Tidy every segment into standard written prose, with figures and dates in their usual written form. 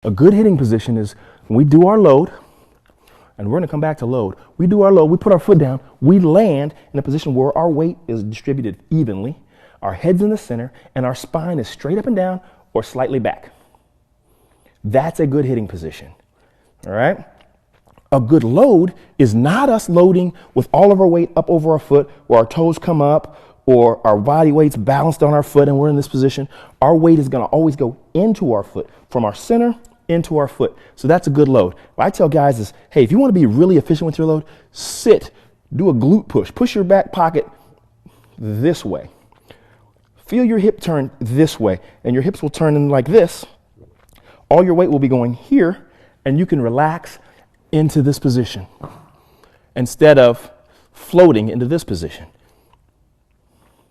A good hitting position is when we do our load, and we're going to come back to load. We do our load, we put our foot down, we land in a position where our weight is distributed evenly, our head's in the center, and our spine is straight up and down or slightly back. That's a good hitting position, all right? A good load is not us loading with all of our weight up over our foot, where our toes come up, or our body weight's balanced on our foot and we're in this position. Our weight is going to always go into our foot, from our center into our foot. So that's a good load. What I tell guys is, hey, if you want to be really efficient with your load, sit, do a glute push. Push your back pocket this way. Feel your hip turn this way, and your hips will turn in like this. All your weight will be going here, and you can relax into this position instead of floating into this position.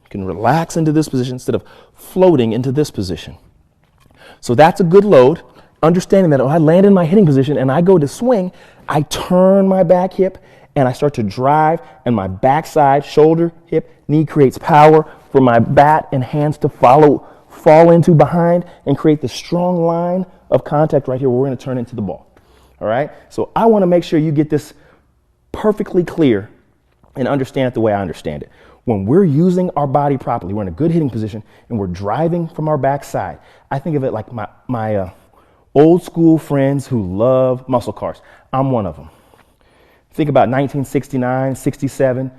You can relax into this position instead of floating into this position. So that's a good load. Understanding that when I land in my hitting position and I go to swing, I turn my back hip and I start to drive, and my backside, shoulder, hip, knee creates power for my bat and hands to fall into behind and create the strong line of contact right here where we're going to turn into the ball. All right? So I want to make sure you get this perfectly clear and understand it the way I understand it. When we're using our body properly, we're in a good hitting position and we're driving from our backside. I think of it like my old school friends who love muscle cars. I'm one of them. Think about 1969, 67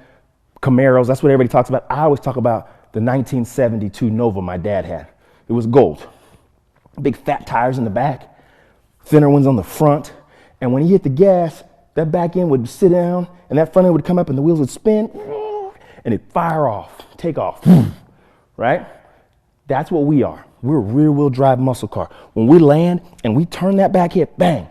Camaros. That's what everybody talks about. I always talk about the 1972 Nova my dad had. It was gold. Big fat tires in the back, thinner ones on the front. And when he hit the gas, that back end would sit down and that front end would come up and the wheels would spin and it'd fire off, take off, right? That's what we are. We're a rear wheel drive muscle car. When we land and we turn that back hip, bang,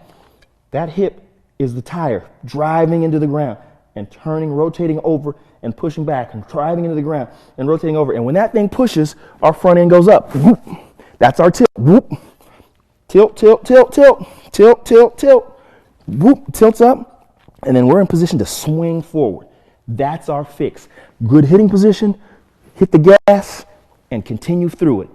that hip is the tire driving into the ground and turning, rotating over and pushing back and driving into the ground and rotating over. And when that thing pushes, our front end goes up. Whoop. That's our tilt. Whoop. Tilt, tilt, tilt, tilt, tilt, tilt, tilt. Whoop, tilts up. And then we're in position to swing forward. That's our fix. Good hitting position, hit the gas, and continue through it.